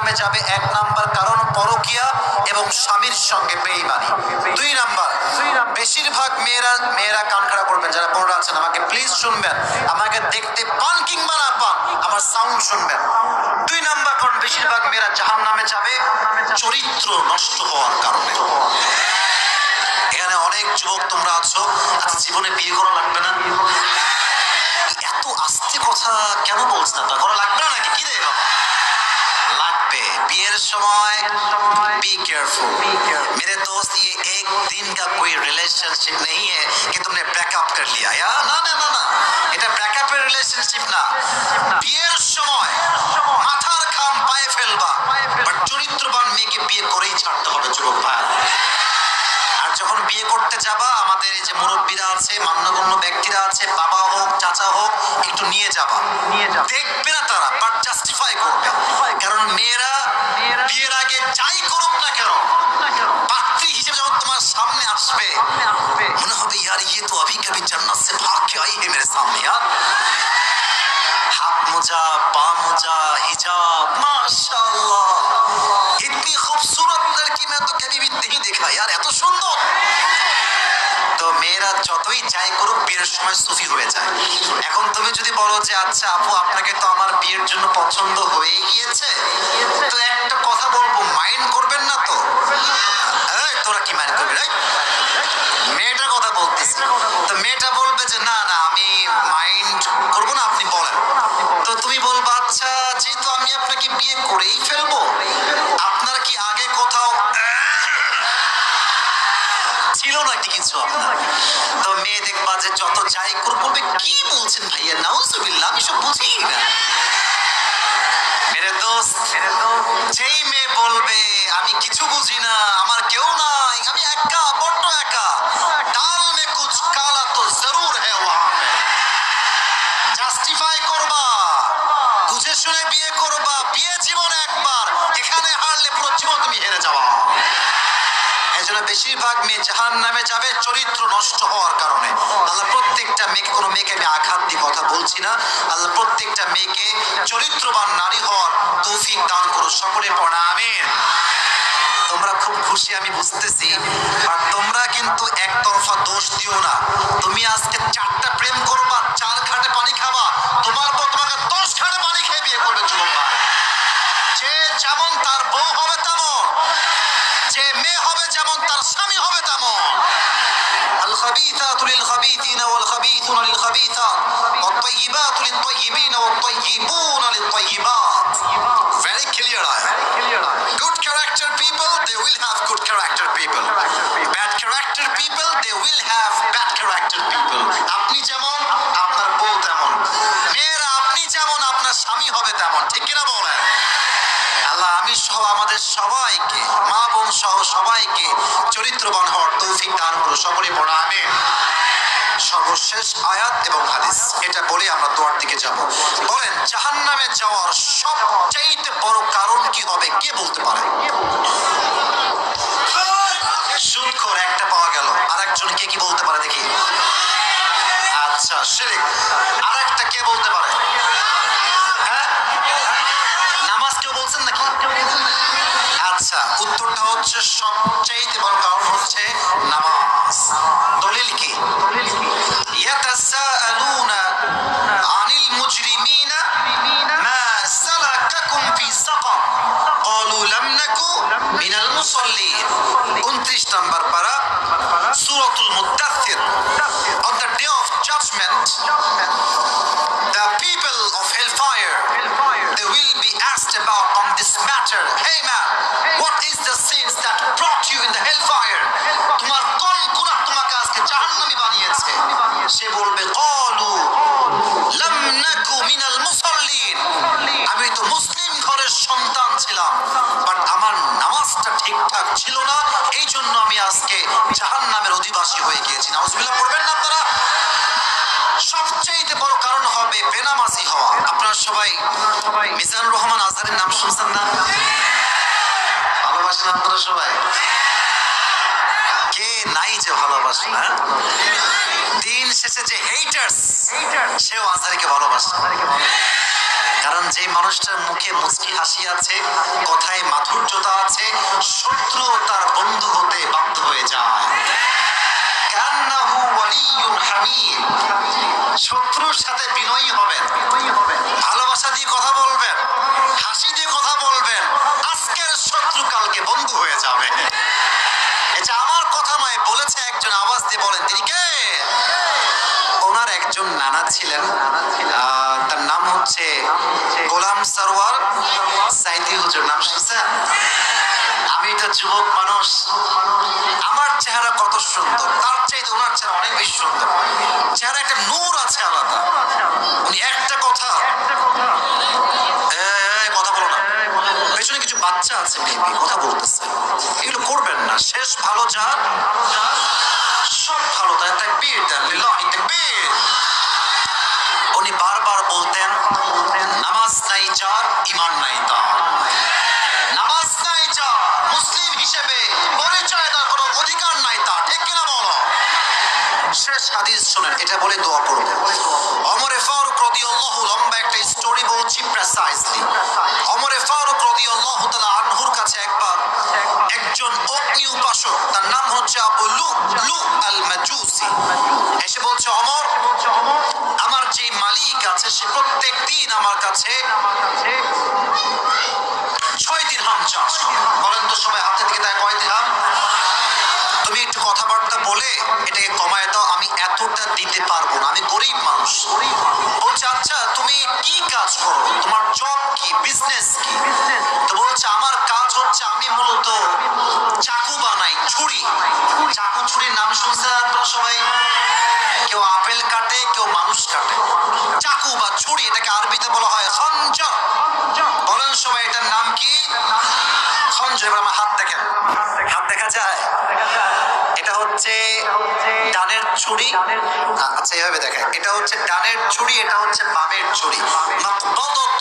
জাহান্নামে যাবে 1 নাম্বার কারণ পরকিয়া এবং স্বামীর সঙ্গে বেঈমানি। 2 নাম্বার, বেশিরভাগ মেয়েরা কান খাড়া করবেন, যারা বড়রা আছেন আমাকে প্লিজ শুনবেন, আমাকে দেখতে পান কিংবা না পান আমার সাউন্ড শুনবেন। 2 নাম্বার কারণ বেশিরভাগ মেয়েরা জাহান্নামে যাবে চরিত্র নষ্ট হওয়ার কারণে। এখানে অনেক যুবক তোমরা আছো, আচ্ছা জীবনে বিয়ে করা লাগবে না, এত আস্তে কথা কেন বলছ না? করা লাগবে না নাকি? কি রে বাবা, লাগবে। বিয়ের সময় बी केयरफुल मेरे दोस्त, ये एक दिन का कोई रिलेशनशिप नहीं है कि तुमने ब्रेकअप कर लिया या ना ना ना ना, এটা ব্রেকআপের রিলেশনশিপ না। বিয়ের সময় মাথার ঘাম পায়ে ফেলবা, বাট চরিত্রবান মেয়েকে বিয়ে করেই ছাড়তে হবে যুবক ভাই। আর যখন বিয়ে করতে যাবা, আমাদের এই যে মুরব্বীরা আছে, মান্যগণ্য ব্যক্তিরা আছে, বাবা হোক চাচা হোক, একটু নিয়ে যাবা, দেখবে না তারা, বাট জাস্টিফাই করবে। কারণ মেয়েরা বিয়ের আগে যাই করুক না কেন, পাত্রী হিসেবে যখন তোমার সামনে আসবে মনে হবে यार ये तो अभी कभी जन्नत से भाग के आई है मेरे सामने यार। हाथ मोजा, पा मोजा, हिजाब, माशाल्लाह इतनी खूबसूरत लड़की मैं तो कभी भी नहीं देखा यार, এত সুন্দর। তো মেয়েরা যতই যাই করুক বিয়ের সময় সুফি হয়ে যায়। এখন তুমি যদি বলো যে আচ্ছা আপু আপনাকে তো আমার বিয়ের জন্য পছন্দ হয়ে গিয়েছে, তো একটা কথা বলবো, মাইন্ড করবেন না তো? তোরা কি মাইন্ড করবি? মেয়েটার কথা বলতেছি, তো মেয়েটা বলবে যে না না আমি মাইন্ড করবো না, আপনি বলেন। তো তুমি বলবা আচ্ছা যেহেতু আমি আপনাকে বিয়ে করেই ফেলবো, আপনার কি আগে কোথাও ছিল নাকি কিছু আপনার? তো মেয়ে দেখবা যে যত যাই করবো কি বলছেন ভাইয়া, নাউজুবিল্লাহ, আমি সব বুঝি না। মেরে দোস্ত, যেই মেয়ে বলবে আমি কিছু বুঝি না, আমার কেউ নাই, আমি একা, বড্ড একা, ডাল মে কুছ কালা তো জরুর है वहां पे, জাস্টিফাই করবা, বুঝে শুনে বিয়ে করবা। বিয়ে জীবনে একবার, এখানে হারলে পুরো জীবন তুমি হেরে যাওয়া। এজন্য বেশিরভাগ মেয়ে জাহান্নামে যাবে চরিত্র নষ্ট হওয়ার কারণে। আল্লাহ প্রত্যেকটা মেয়েকে, কোনো মেয়েকে আমি আঘাত দিয়ে কথা বলছি না, আল্লাহ প্রত্যেকটা মেয়েকে চরিত্রবান নারী হওয়ার তৌফিক দান করুন। সকলে পড়া আমিন। তোমরা খুব খুশি আমি বুঝতেছি, আর তোমরা কিন্তু একতরফা দোষ দিও না। তুমি আজকে 4টা প্রেম করবা, 4 ঘাটে পানি খাবা, তোমার বউ তোমাকে 10 ঘাটে পানি খেয়ে বিয়ে করবে যুবক। যে যেমন তার বউ হবে তেমন, যে মেয়ে হবে যেমন তার স্বামী হবে তেমন। الخبيثات للخبيثين والخبيثون للخبيثات والطيبات للطيبين والطيبون للطيبات. Very clear ayah. Good character people, they will have good character people. Bad character people, they will have bad character people. আপনি যেমন আপনার বউ তেমন, মেয়েরা আপনি যেমন আপনার স্বামী হবে তেমন, ঠিক কিনা বলেন? আল্লাহ আমি সহ আমাদের সবাইকে, মা বোন সহ সবাইকে চরিত্রবান হওয়ার তৌফিক দান করো। সকলে পড়া আমিন। সর্বশেষ আয়াত এবং হাদিস, এটা বলে আমরা দোয়ার দিকে যাব। বলেন জাহান্নামে যাওয়ার সবচেয়ে বড় কারণ কি হবে, কে বলতে পারে? সুদখোর একটা পাওয়া গেল, আরেকজন কে কি বলতে পারে দেখি? আচ্ছা শিরক। আরেকটা কে বলতে পারে? নামাজ কেউ বলছেন নাকি? আচ্ছা উত্তরটা হচ্ছে সবচেয়ে বড় কারণ হচ্ছে নামাজ। দলিল কি? ইয়াতাসাআলুনা আনিল মুজরিমিনা মা সালাকাকুম ফি সাকার ক্বালু লাম নাকু মিনাল মুসাল্লিন। 29 নম্বর পারা, সূরাতুল মুদ্দাথির। On the day of judgment, the people of hellfire, they will be asked about on this matter. Hey man, what is the sins that brought you in the hellfire? তোমার কোন গুনাহ তোমাকে আজকে জাহান্নামী বানিয়েছে? সে বলবে ক্বালু লাম নাকু মিনাল মুসাল্লিন, আমি তো মুসলিম ঘরের সন্তান ছিলাম, বাট আমার নামাজটা ঠিকঠাক ছিল না, এই জন্য আমি আজকে জাহান্নামের অধিবাসী হয়ে গিয়েছি। নাউজুবিল্লাহ পড়বেন না আপনারা? সবচেয়ে বড় কারণ হবে বেনামাজি হওয়া। আপনারা সবাই মিজানুর রহমান আজহারের নাম শুনছেন না? ভালোবাসেন আপনারা সবাই? কে নাই যে ভালোবাসে না? দিন শেষে যে হেটার্স, সেও আজহারিকে ভালোবাসে। কারণ যে মানুষটার মুখে মুচকি হাসি আছে, কথায় মাধুর্যতা আছে, শত্রু তার বন্ধু হতে বাধ্য হয়ে যায়। কান্নাহু ওয়ালিয়ুন হামিদ। শত্রুর সাথে বিনয়ী হবেন, ভালোবাসা দিয়ে কথা বলবেন, হাসি দিয়ে কথা বলবেন। আজকের শত্রু কালকে বন্ধু হয়ে যাবে। এটা আমার কথা নয়, বলেছে একজন। আওয়াজ দিয়ে বলেন তিনি কে? ওনার একজন নানা ছিলেন, তার নাম হচ্ছে গোলাম সরওয়ার সাইদি হুজুর। নাম শুনছেন? আমি তো যুবক মানুষ, আমার চেহারা কত সুন্দর, তার চাইতে ওনার চেহারা অনেক বেশি সুন্দর। চেহারা একটা নূর আছে আলাদা। উনি একটা কথা, কথা বলো না, পেছনে কিছু বাচ্চা আছে, মেবি কথা বলতেছে, এগুলো করবেন না। শেষ ভালো যার, সব ভালো তার। তাকবীর দেন, লিল্লাহি তাকবীর। উনি বারবার বলতেন, নামাজ নাই যার, ঈমান নাই তার। নামাজ নাই যার, মুসলিম হিসেবে পরিচয় দেওয়ার কোনো অধিকার নাই তার। ঠিক কিনা বলো? শেষ হাদিস শুনেন, এটা বলে দোয়া করব। ওমর ফারুক রাদিয়াল্লাহু, লম্বা একটা স্টোরি বলছি প্রিসাইজলি। ওমর ফারুক রাদিয়াল্লাহু তাআলা আনহুর কাছে একবার একজন অগ্নি উপাসক, তার নাম হচ্ছে আবু লু আল মাজুসি, এসে বলছে, ওমর, আমার যে মালিক আছে সে প্রত্যেক দিন আমার কাছে 6 দিরহাম চাষ। বলেন তো সবাই হাতের দিকে তাই, কয় দিরহাম? তুমি একটু কথাবার্তা বলে এটাকে কমায় দাও, আমি এতটা দিতে পারবো না, আমি গরিব মানুষ। বলছে, আচ্ছা তুমি কি কাজ করো, তোমার জব কি, বিজনেস কি? তো বলছে, আমার কাজ হচ্ছে আমি মূলত চাকু বানাই, ছুরি। চাকু ছুরির নাম শুনছেন আপনারা সবাই? কেউ আপেল কাটে, কেউ মানুষ কাটে। চাকু বা ছুরি, এটাকে আরবিতে বলা হয় খঞ্জর। বলেন সবাই এটার নাম কি? খঞ্জর। এবার আমার হাত দেখেন, হাত দেখা যায়? এটা হচ্ছে ডানের ছুরি। আচ্ছা এভাবে দেখেন, এটা হচ্ছে ডানের ছুরি, এটা হচ্ছে বামের ছুরি। মাকবাদাত